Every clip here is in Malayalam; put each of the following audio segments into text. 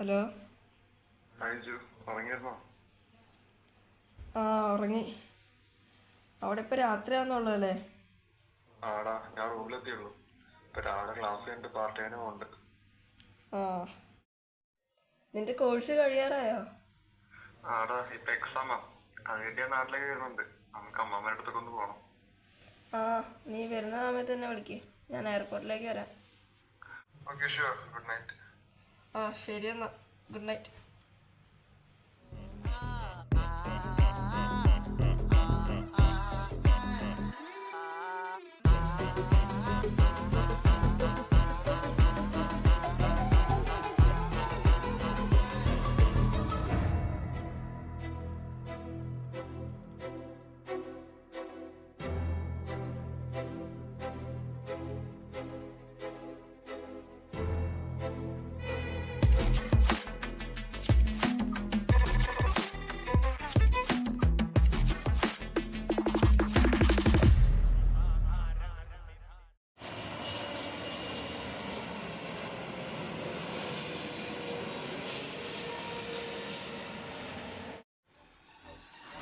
ഹലോ. ഉറങ്ങിയിരുന്നോ? ആ, ഉറങ്ങി. അവിടെ ഇപ്പൊ രാത്രിയാന്നുള്ളതല്ലേ? ആടാ, ഞാൻ റൂമിലെത്തിയുള്ളൂ. ഇപ്പൊ രാവിലെ ക്ലാസ് കഴിഞ്ഞിട്ട് പാർട്ട് ടൈമിന് പോകുന്നുണ്ട്. ആ, നിന്റെ കോഴ്സ് കഴിയാറായോ? ആടാ, ഇപ്പൊ എക്സാമാ. അത് കഴിഞ്ഞ് ഞാൻ നാട്ടിലേക്ക് വരുന്നുണ്ട്. നമുക്ക് അമ്മമ്മയുടെ അടുത്തൊക്കെ ഒന്ന് പോകണം. ആ, നീ വരുന്ന സമയത്ത് തന്നെ വിളിക്ക്. ഞാൻ എയർപോർട്ടിലേക്ക് വരാം. Okay, sure. Good night. ആ, ശരി എന്നാ. Good night.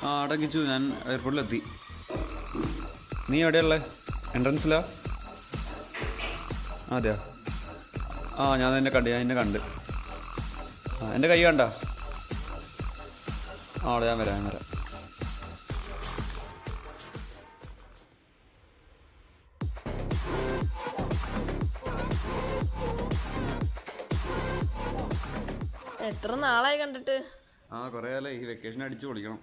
ആ, അടങ്ങിച്ചു. ഞാൻ എയർപോർട്ടിലെത്തി. നീ എവിടെയുള്ളത്? എൻട്രൻസിലാ? അതെയോ? ആ, ഞാൻ നിന്നെ കണ്ട്. ആ, എൻ്റെ കൈ കണ്ട? ആ, അവിടെ ഞാൻ വരാം. എത്ര നാളായി കണ്ടിട്ട്? ആ, കുറേ കാലം. ഈ വെക്കേഷൻ അടിച്ചു പൊളിക്കണം.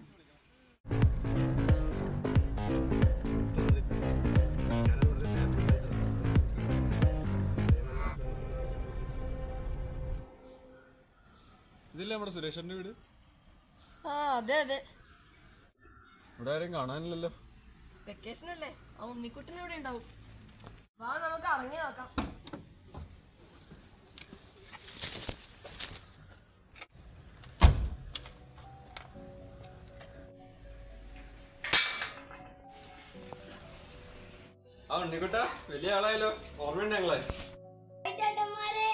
ഇതല്ലേ നമ്മുടെ സുരേഷന്റെ വീട്? ആ, അതെ അതെ. ഇവിടെ ആരും കാണാനില്ലല്ലോ. വെക്കേഷൻ അല്ലേ, ആ ഉണ്ണിക്കുട്ടൻ ഇവിടെ ഉണ്ടാവും. വാ, നമുക്ക് ഇറങ്ങി നോക്കാം. ആ, ഉണ്ണിക്കുട്ട വലിയ ആളായല്ലോ. ഓർമ്മയുണ്ട് ഞങ്ങളെ? ചേട്ടന്മാരെ,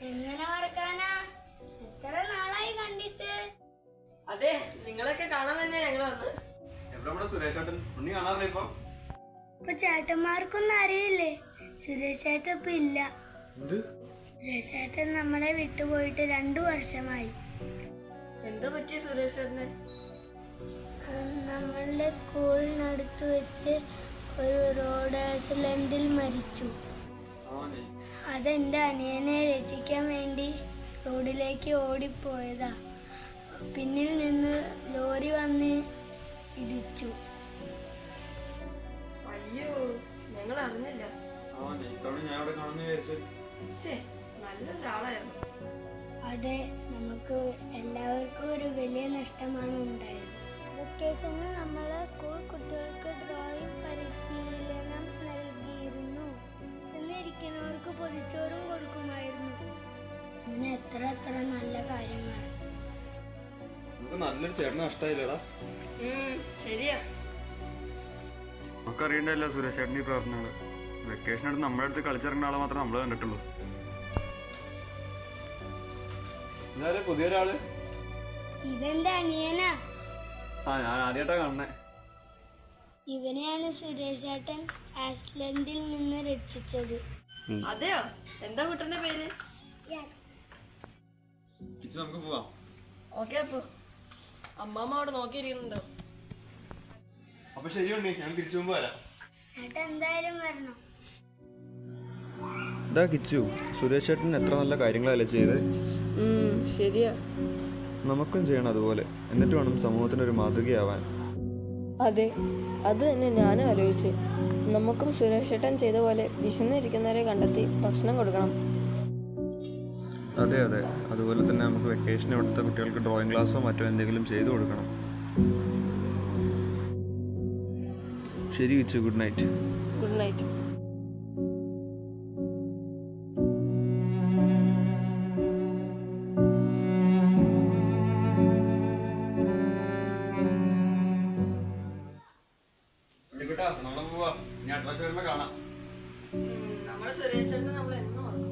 എങ്ങനെ മറക്കാനാ? എത്ര നാളായി കണ്ടിട്ട്. അതെ, നിങ്ങളൊക്കെ കാണാൻ തന്നെ ഞങ്ങൾ വന്നത്. എവിടെ നമ്മുടെ സുരേഷേട്ടൻ? ഉണ്ണി കാണാറില്ല ഇപ്പൊ? ഇപ്പൊ ചേട്ടന്മാർക്കൊന്നും അറിയില്ലേ, സുരേഷ് ചേട്ടൻ ഇപ്പൊ ഇല്ല. സുരേഷ് ചേട്ടൻ നമ്മളെ വിട്ടുപോയിട്ട് 2 വർഷമായി. എന്താ പറ്റി സുരേഷ് ചേട്ടന്? നമ്മളുടെ സ്കൂളിനടുത്ത് വെച്ച് ഒരു റോഡ് ആക്സിഡന്റിൽ മരിച്ചു. അതെന്റെ അനിയനെ രക്ഷിക്കാൻ വേണ്ടി റോഡിലേക്ക് ഓടിപ്പോയതാ. പിന്നിൽ നിന്ന് ലോറി വന്ന് ഇടിച്ചു. അയ്യോ, ഞങ്ങൾ അറിഞ്ഞില്ല. നല്ലൊരാളായിരുന്നു. അതെ, നമുക്ക് എല്ലാവർക്കും ഒരു വലിയ നഷ്ടമാണ് ഉണ്ടായത്. വെക്കേഷന് നമ്മളെ സ്കൂൾ കുട്ടികൾക്ക് ഡ്രോയിങ് പരിശീലനം നൽകിയിരുന്നു. വിശന്നിരിക്കുന്നവർക്ക് പൊതിച്ചോറും കൊടുക്കുമായിരുന്നു. അങ്ങനെ എത്ര നല്ല കാര്യങ്ങൾ. നമുക്ക് നല്ലൊരു ചേട്ടനെ നഷ്ടമായില്ലടാ. ശരിയാ. നമുക്കറിയണ്ടല്ലോ സുരേഷ് ചേട്ടൻ ഈ പ്രവർത്തനങ്ങൾ. വെക്കേഷൻ എടുത്ത് നമ്മുടെ അടുത്ത് കളിച്ചിറങ്ങുന്ന ആളെ മാത്രമേ നമ്മൾ കണ്ടിട്ടുള്ളൂ. ഇതാരെ പുതിയൊരാള്? ഇതെന്റെ അനിയനാ. ആ, ഞാൻ ആദ്യമായിട്ടാ കാണണേ. ഇവനെയാണ് സുരേഷ് ചേട്ടൻ ആക്സിഡന്റിൽ നിന്ന് രക്ഷിച്ചത്. അതെയോ? എന്താ കുട്ടന്റെ പേര്? നമുക്ക് പോവാം. ഓക്കെ, അപ്പൊ അമ്മാമ്മ അവിടെ നോക്കിയിരിക്കുന്നുണ്ടോ? അപ്പൊ ശരിയുണ്ട്, ഞാൻ തിരിച്ചു മുമ്പ് വരാം. ചേട്ടൻ എന്തായാലും വരണം. ഇതാ കിച്ചു, സുരേഷ് ചേട്ടൻ എത്ര നല്ല കാര്യങ്ങളല്ലേ ചെയ്ത്. ശരിയാ. നമുക്കും ചെയ്യണം അതുപോലെ. എന്നിട്ട് വേണം സമൂഹത്തിനൊരു മാതൃകയാവാൻ. അതെ, അത് തന്നെ ഞാനും ആലോചിച്ച്. നമുക്കും സുരേഷ് ചേട്ടൻ ചെയ്ത പോലെ വിശന്നിരിക്കുന്നവരെ കണ്ടെത്തി ഭക്ഷണം കൊടുക്കണം. അതെ, അതുപോലെ തന്നെ നമുക്ക് വെക്കേഷൻ ഇവിടുത്തെ കുട്ടികൾക്ക് ഡ്രോയിങ് ക്ലാസ്സോ മറ്റോ എന്തെങ്കിലും ചെയ്തു കൊടുക്കണം. ശരി Kichu, good night. Good night. നമ്മളെ പോവാ. ഞാൻ അടുത്ത വർഷം വരുമ്പോ കാണാം. നമ്മുടെ സുരേഷ് ചേട്ടൻ നമ്മൾ എന്നും ഓർക്കും.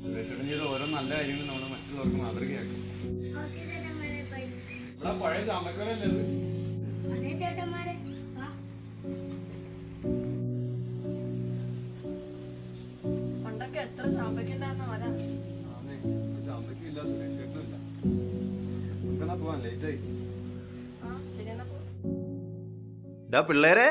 സുരേഷ് ചേട്ടൻ ചെയ്ത ഓരോ നല്ല കാര്യങ്ങളും നമ്മൾ മറ്റുള്ളവർക്ക് മാതൃകയാക്കും. ഓക്കെ ചേട്ടന്മാരെ, ബൈ. ഇവിടെ പഴയ ചാമ്പക്കരല്ലേ അത്? അതെ ചേട്ടന്മാരെ, വാ. പണ്ടൊക്കെ എത്ര ചാമ്പയ്ക്കുണ്ടായിരുന്ന മല. ആന്നേ, ചാമ്പയ്ക്കും ഇല്ല, സുരക്ഷയ്ക്കും ഇല്ല. നമുക്കെന്നാ പോവാൻ ലേറ്റായി. ആ ശരി, എന്നാ പോ. പിള്ളേരെ